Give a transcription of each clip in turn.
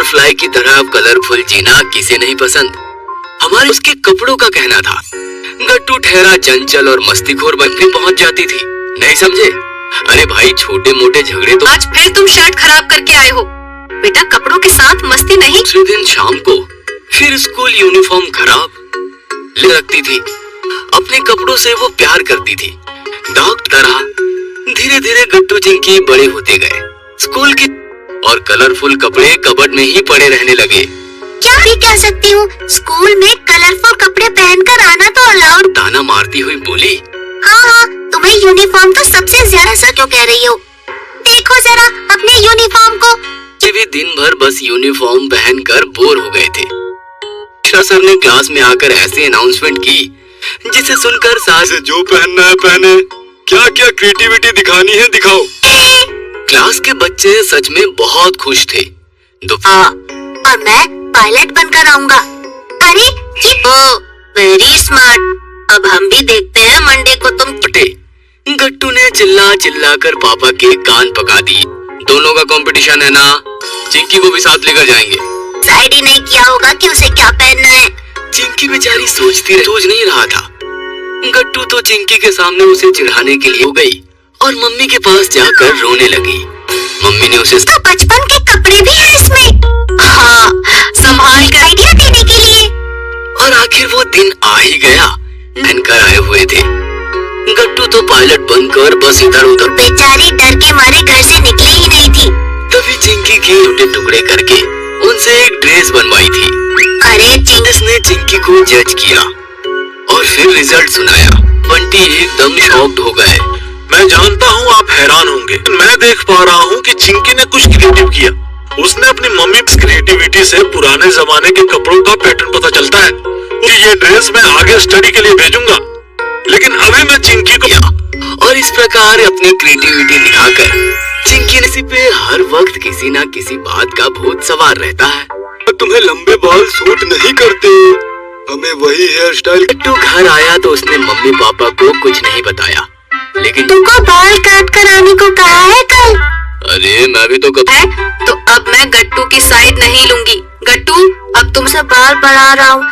Butterfly की तरह colourful जीना किसे नहीं पसंद। हमारे उसके कपड़ों का कहना था। गट्टू ठहरा चंचल और मस्तीखोर बन के पहुंच जाती थी। नहीं समझे? अरे भाई छोटे मोटे झगड़े तो। आज फिर तुम शर्ट खराब करके आए हो। बेटा कपड़ों के साथ मस्ती नहीं। दूसरे दिन शाम को फिर स्कूल यूनिफॉर्म खराब ले रखती थी। अपने कपड़ों से वो प्यार करती थी। डॉग तरह धीरे धीरे गट्टू चिंकी बड़े होते गए। स्कूल के और कलरफुल कपड़े कबर्ड में ही पड़े रहने लगे। क्या भी कह सकती हूँ, स्कूल में कलरफुल कपड़े पहनकर आना तो अलाउड। ताना मारती हुई बोली, हाँ, तुम्हें यूनिफॉर्म तो सबसे ज्यादा सर क्यों कह रही हो? देखो जरा अपने यूनिफॉर्म को। भी दिन भर बस यूनिफॉर्म पहनकर बोर हो गए थे। सर ने क्लास में आकर ऐसे अनाउंसमेंट की जिसे सुनकर सास जो पहनना है पहने, क्या क्या क्रिएटिविटी दिखानी है दिखाओ। क्लास के बच्चे सच में बहुत खुश थे। और मैं पायलट बनकर आऊंगा। अरे वेरी स्मार्ट। अब हम भी देखते हैं मंडे को तुम। गट्टू ने चिल्ला चिल्ला कर पापा के कान पका दिए। दोनों का कंपटीशन है ना, चिंकी को भी साथ लेकर जाएंगे। डिसाइड ही नहीं किया होगा कि उसे क्या पहनना है। चिंकी बेचारी सोच नहीं रहा था। गट्टू तो चिंकी के सामने उसे चिढ़ाने के लिए हो गई और मम्मी के पास जाकर रोने लगी। मम्मी ने उसे तो बचपन के कपड़े भी हैं इसमें। हाँ, संभाल कर आइडिया देने के लिए। और आखिर वो दिन आ ही गया। पहनकर आए हुए थे। गट्टू तो पायलट बनकर बस इधर उधर। बेचारी डर के मारे घर से निकले ही नहीं थी। तभी चिंकी के छोटे टुकड़े करके उनसे एक ड्रेस बनवाई थी। अरे जिसने चिंकी को जज किया और फिर रिजल्ट सुनाया। बंटी एकदम शॉक्ड हो गए। मैं जानता हूँ आप हैरान होंगे। मैं देख पा रहा हूँ कि चिंकी ने कुछ क्रिएटिव किया। उसने अपनी मम्मी की क्रिएटिविटी से पुराने जमाने के कपड़ों का पैटर्न पता चलता है कि ये ड्रेस मैं आगे स्टडी के लिए भेजूंगा। लेकिन अभी मैं चिंकी को और इस प्रकार अपनी क्रिएटिविटी दिखाकर चिंकी ने पे हर वक्त किसी न किसी बात का भूत सवार रहता है। तुम्हें लंबे बाल सूट नहीं करते, हमें वही हेयर स्टाइल। गट्टू घर आया तो उसने मम्मी पापा को कुछ नहीं बताया। लेकिन तुमको बाल काट कर आने को कहा है कल। अरे मैं भी तो तो अब मैं गट्टू की साइड नहीं लूंगी। गट्टू अब तुमसे बाल बढ़ा रहा हूँ,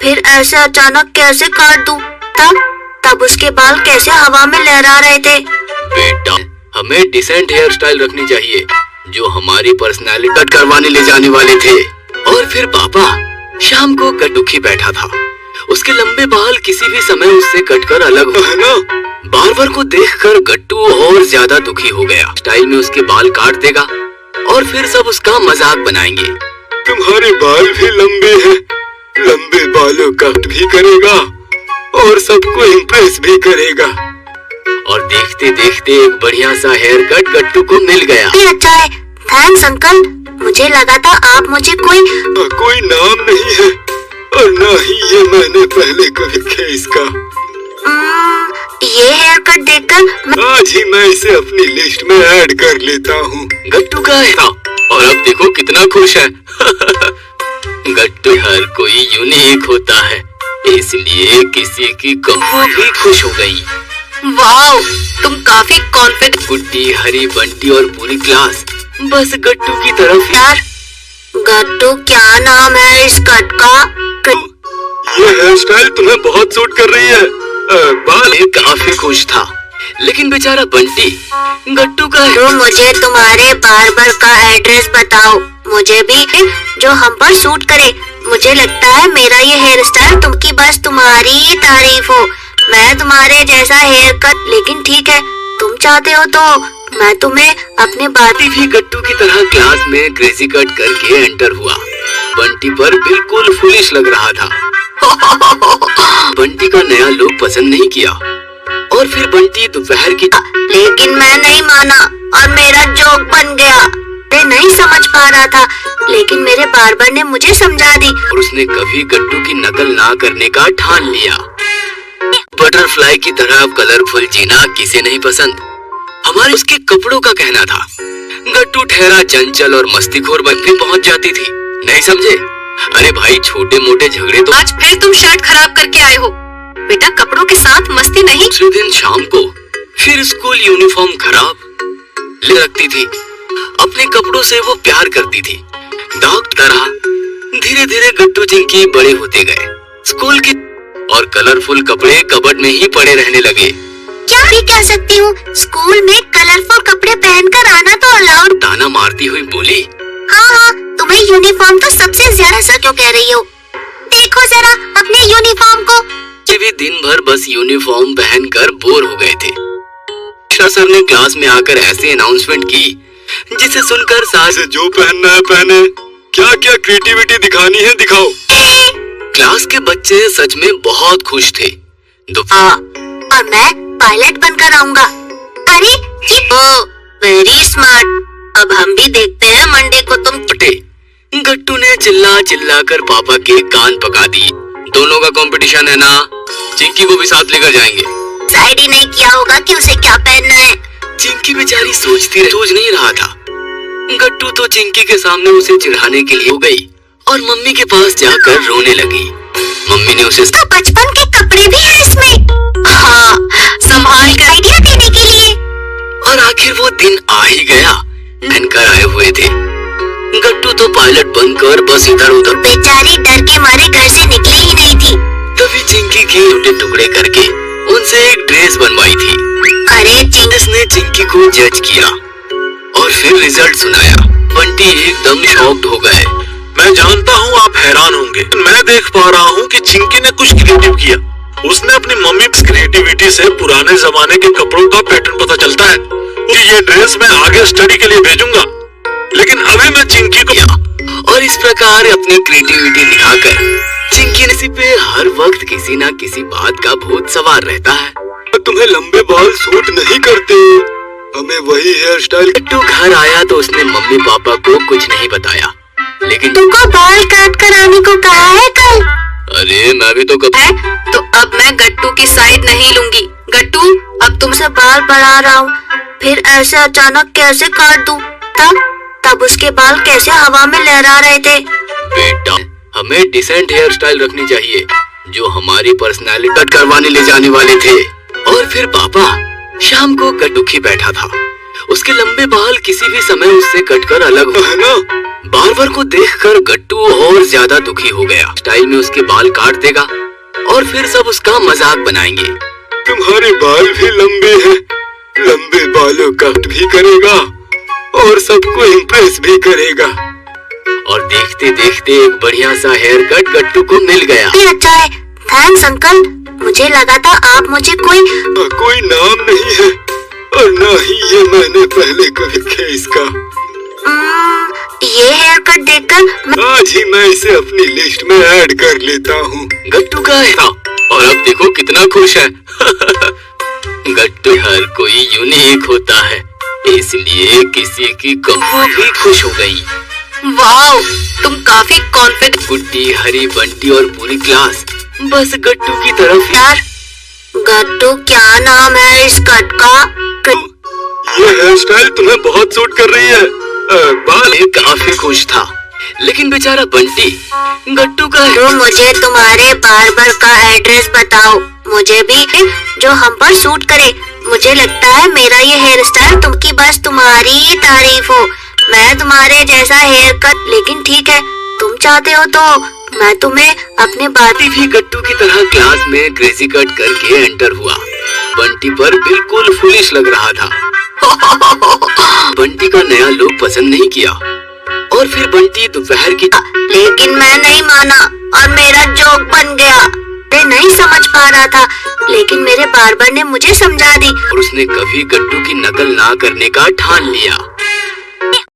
फिर ऐसे अचानक कैसे काट दूँ? तब उसके बाल कैसे हवा में लहरा रहे थे? बेटा हमें डिसेंट हेयर स्टाइल रखनी चाहिए जो हमारी पर्सनालिटी कट करवाने ले जाने वाले थे। और फिर पापा शाम को गट्टू बैठा था। उसके लंबे बाल किसी भी समय उससे कटकर अलग हो, है ना? बार्बर को देखकर गट्टू और ज्यादा दुखी हो गया। स्टाइल में उसके बाल काट देगा और फिर सब उसका मजाक बनाएंगे। तुम्हारे बाल भी लंबे हैं, लंबे बालों का भी करेगा और सबको इम्प्रेस भी करेगा। और देखते देखते एक बढ़िया सा हेयर कट गट्टू को मिल गया। अच्छा है, थैंक्स अंकल। मुझे लगा था आप मुझे कोई नाम नहीं है और ना ही ये मैंने पहले कभी किया इसका। ये हेयर कट देखकर आज ही मैं इसे अपनी लिस्ट में ऐड कर लेता हूँ। गट्टू का है और अब देखो कितना खुश है। गट्टू हर कोई यूनिक होता है, इसलिए किसी की कमी भी खुश हो गई। वाओ, तुम काफी कॉन्फिडेंट। गुड्डी, हरी, बंटी और पूरी क्लास बस गट्टू की तरफ। यार गट्टू क्या नाम है इस कट का? ये हेयर स्टाइल तुम्हें बहुत सूट कर रही है। बाल काफी खुश था, लेकिन बेचारा बंटी गट्टू का तो मुझे तुम्हारे बार्बर का एड्रेस बताओ, मुझे भी जो हम पर सूट करे। मुझे लगता है मेरा ये हेयर स्टाइल तुमकी बस तुम्हारी ही तारीफ हो। मैं तुम्हारे जैसा हेयर कट, लेकिन ठीक है तुम चाहते हो तो मैं तुम्हें अपने बंटी भी गट्टू की तरह क्लास में क्रेजी कट करके एंटर हुआ। बंटी पर बिल्कुल फुलिश लग रहा था। बंटी का नया लुक पसंद नहीं किया और फिर बंटी दोपहर की। लेकिन मैं नहीं माना और मेरा जोक बन गया। मैं नहीं समझ पा रहा था, लेकिन मेरे बार्बर ने मुझे समझा दी और उसने कभी गट्टू की नकल ना करने का ठान लिया। बटरफ्लाई की तरह कलरफुल जीना किसे नहीं पसंद। हमारे उसके कपड़ों का कहना था। गट्टू ठहरा चंचल और मस्तीखोर बन के पहुंच जाती थी। नहीं समझे? अरे भाई छोटे मोटे झगड़े तो। आज फिर तुम शर्ट खराब करके आए हो। बेटा कपड़ों के साथ मस्ती नहीं। दूसरे दिन शाम को फिर स्कूल यूनिफॉर्म खराब ले रखती थी। अपने कपड़ों से वो प्यार करती थी। डॉग तरह धीरे धीरे गट्टू चिंकी बड़े होते गए। स्कूल के और कलरफुल कपड़े कबर्ड में ही पड़े रहने लगे। क्या भी कह सकती हूँ, स्कूल में कलरफुल कपड़े पहनकर आना तो अलाउड। ताना मारती हुई बोली, हाँ, तुम्हें यूनिफॉर्म तो सबसे ज्यादा सर क्यों कह रही हो? देखो जरा अपने यूनिफॉर्म को। ये भी दिन भर बस यूनिफॉर्म पहनकर बोर हो गए थे। सर ने क्लास में आकर ऐसे अनाउंसमेंट की जिसे सुनकर सास जो पहनना है पहने, क्या क्या क्रिएटिविटी दिखानी है दिखाओ। क्लास के बच्चे सच में बहुत खुश थे। और मैं पायलट बनकर आऊंगा। अरे वेरी स्मार्ट। अब हम भी देखते हैं मंडे को तुम फटे। गट्टू ने चिल्ला चिल्ला कर पापा के कान पका दिए। दोनों का कंपटीशन है ना, चिंकी को भी साथ लेकर जाएंगे। डिसाइड ही नहीं किया होगा कि उसे क्या पहनना है। चिंकी बेचारी सोच नहीं रहा था। गट्टू तो चिंकी के सामने उसे चिढ़ाने के लिए हो गई और मम्मी के पास जाकर रोने लगी। मम्मी ने उसे तो बचपन के कपड़े भी हैं इसमें। हाँ, संभाल कर आइडिया देने के लिए। और आखिर वो दिन आ ही गया। पहनकर आए हुए थे। गट्टू तो पायलट बनकर बस इधर उधर। बेचारी डर के मारे घर से निकली ही नहीं थी। तभी चिंकी के टुकड़े टुकड़े करके उनसे एक ड्रेस बनवाई थी। अरे जिसने चिंकी को जज किया और फिर रिजल्ट सुनाया। बंटी एकदम शॉक्ड हो गए। मैं जानता हूँ आप हैरान होंगे। मैं देख पा रहा हूँ कि चिंकी ने कुछ क्रिएटिव किया। उसने अपनी मम्मी की क्रिएटिविटी से पुराने जमाने के कपड़ों का पैटर्न पता चलता है कि ये ड्रेस मैं आगे स्टडी के लिए भेजूंगा। लेकिन अभी मैं चिंकी को और इस प्रकार अपनी क्रिएटिविटी दिखाकर चिंकी ने पे हर वक्त किसी न किसी बात का भूत सवार रहता है। तुम्हें लंबे बाल सूट नहीं करते, हमें वही हेयर स्टाइल। गट्टू घर आया तो उसने मम्मी पापा को कुछ नहीं बताया, लेकिन तुमको बाल काट कर आने को कहा है कल। अरे मैं भी तो तो अब मैं गट्टू की साइड नहीं लूंगी। गट्टू, अब तुमसे बाल बढ़ा रहा हूँ, फिर ऐसे अचानक कैसे काट दूँ? तब उसके बाल कैसे हवा में लहरा रहे थे। बेटा, हमें डिसेंट हेयर स्टाइल रखनी चाहिए जो हमारी पर्सनालिटी कट करवाने ले जाने वाले थे। और फिर पापा शाम को दुखी बैठा था। उसके लंबे बाल किसी भी समय उससे कटकर अलग हो ना। बार्बर को देखकर गट्टू और ज्यादा दुखी हो गया। स्टाइल में उसके बाल काट देगा और फिर सब उसका मजाक बनाएंगे। तुम्हारे बाल भी लंबे हैं, लंबे बालों का भी करेगा और सबको इम्प्रेस भी करेगा। और देखते देखते एक बढ़िया सा हेयर कट गट्टू को मिल गया। अच्छा है, थैंक्स अंकल। मुझे लगा था आप मुझे कोई नाम नहीं है और ना ही ये मैंने पहले कभी किया इसका। ये हेयर कट देखकर आज ही मैं इसे अपनी लिस्ट में ऐड कर लेता हूँ। गट्टू का है और अब देखो कितना खुश है। गट्टू हर कोई यूनिक होता है, इसलिए किसी की कमी भी खुश हो गई। वाओ, तुम काफी कॉन्फिडेंट। गुड्डी, हरी, बंटी और पूरी क्लास बस गट्टू की तरफ। यार गट्टू क्या नाम है इस कट का? ये हेयर स्टाइल तुम्हें बहुत सूट कर रही है। बाल काफी खुश था, लेकिन बेचारा बंटी गट्टू का तो मुझे तुम्हारे बार्बर का एड्रेस बताओ, मुझे भी जो हम पर सूट करे। मुझे लगता है मेरा ये हेयर स्टाइल तुमकी बस तुम्हारी ही तारीफ हो। मैं तुम्हारे जैसा हेयर कट, लेकिन ठीक है, तुम चाहते हो तो मैं तुम्हें अपने बंटी भी गट्टू की तरह क्लास में क्रेजी कट करके एंटर हुआ। बंटी पर बिल्कुल फुलिश लग रहा था। बंटी का नया लुक पसंद नहीं किया और फिर बंटी दोपहर की लेकिन मैं नहीं माना और मेरा जोक बन गया। मैं नहीं समझ पा रहा था, लेकिन मेरे बार्बर ने मुझे समझा दी और उसने कभी गट्टू की नकल ना करने का ठान लिया।